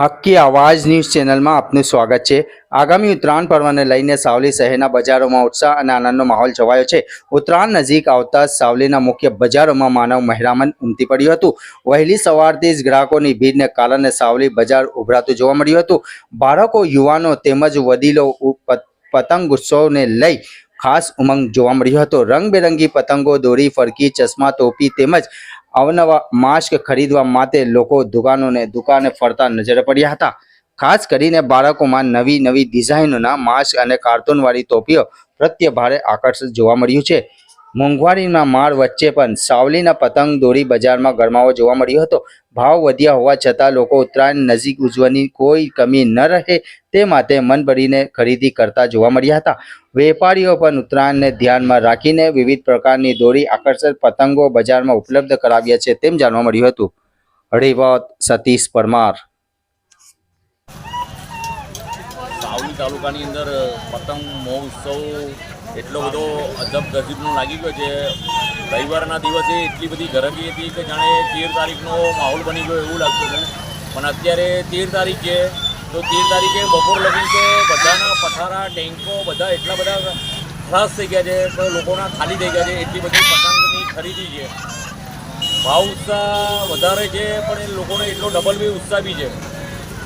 હક્કી આવાજ ન્યૂઝ ચેનલમાં આપનું સ્વાગત છે। આગામી ઉત્તરાયણ પર્વને લઈને સાવલી શહેરના બજારોમાં ઉત્સાહ અને આનંદનો માહોલ છવાયો છે। ઉત્તરાયણ નજીક આવતા સાવલીના મુખ્ય બજારોમાં માનવ મહેરામણ ઉમટી પડ્યું હતું। વહેલી સવારથી જ ગ્રાહકોની ભીડને કારણે સાવલી બજાર ઉભરાતું જોવા મળ્યું હતું। બાળકો, યુવાનો તેમજ વડીલો પતંગ ઉત્સવને લઈ ખાસ ઉમંગ જોવા મળ્યો હતો। રંગબેરંગી પતંગો, દોરી, ફરકી, ચશ્મા, ટોપી તેમજ અવનવા માસ્ક ખરીદવા માટે લોકો દુકાને ફરતા નજરે પડ્યા હતા। ખાસ કરીને બાળકોમાં નવી નવી ડિઝાઇનોના માસ્ક અને કાર્ટૂનવાળી ટોપીઓ પ્રત્યે ભારે આકર્ષણ જોવા મળ્યું છે। મોંઘવારીના માર વચ્ચે પણ સાવલીના પતંગ દોરી બજારમાં ગરમાવો જોવા મળ્યો હતો। ભાવ વધ્યા હોવા છતાં લોકો ઉત્તરાયણ નજીક ઉજવવાની કોઈ કમી ન રહે તે માટે મન ભરીને ખરીદી કરતા જોવા મળ્યા હતા। વેપારીઓ પણ ઉત્તરાયણને ધ્યાનમાં રાખીને વિવિધ પ્રકારની દોરી, આકર્ષક પતંગો બજારમાં ઉપલબ્ધ કરાવ્યા છે તેમ જાણવા મળ્યું હતું। રિપોર્ટ સતીશ પરમાર। સાવલી તાલુકાની અંદર પતંગ મહોત્સવ એટલો બધો અજબ ગજબનો લાગી ગયો છે। રવિવારના દિવસે એટલી બધી ગરમી હતી કે જાણે 13 તારીખનો માહોલ બની ગયો એવું લાગતું હતું। પણ અત્યારે 13 તારીખ છે તો 13 તારીખે બપોર લગી કે બધાના પથારા, ટેન્કો બધા એટલા બધા ખલાસ થઈ ગયા છે કે લોકોના ખાલી થઈ ગયા છે। એટલી બધી પતંગની ખરીદી છે। ભાવ ઉત્સાહ વધારે છે પણ એ લોકોને એટલો ડબલ બી ઉત્સાહ બી છે।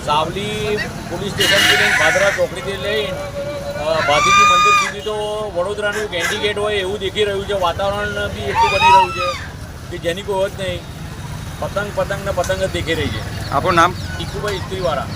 સાવલી પોલીસ સ્ટેશનથી લઈને ભાદરા ચોકડીથી લઈને ભાતીજી મંદિર સુધી તો વડોદરાનું કેન્ડી ગેટ હોય એવું દેખી રહ્યું છે। વાતાવરણ બી એટલું બની રહ્યું છે કે જેની કોઈ જ નહીં, પતંગ ને પતંગ જ દેખી રહી છે। આપણું નામ? ટીકુભાઈ ઇસ્ત્રીવાળા।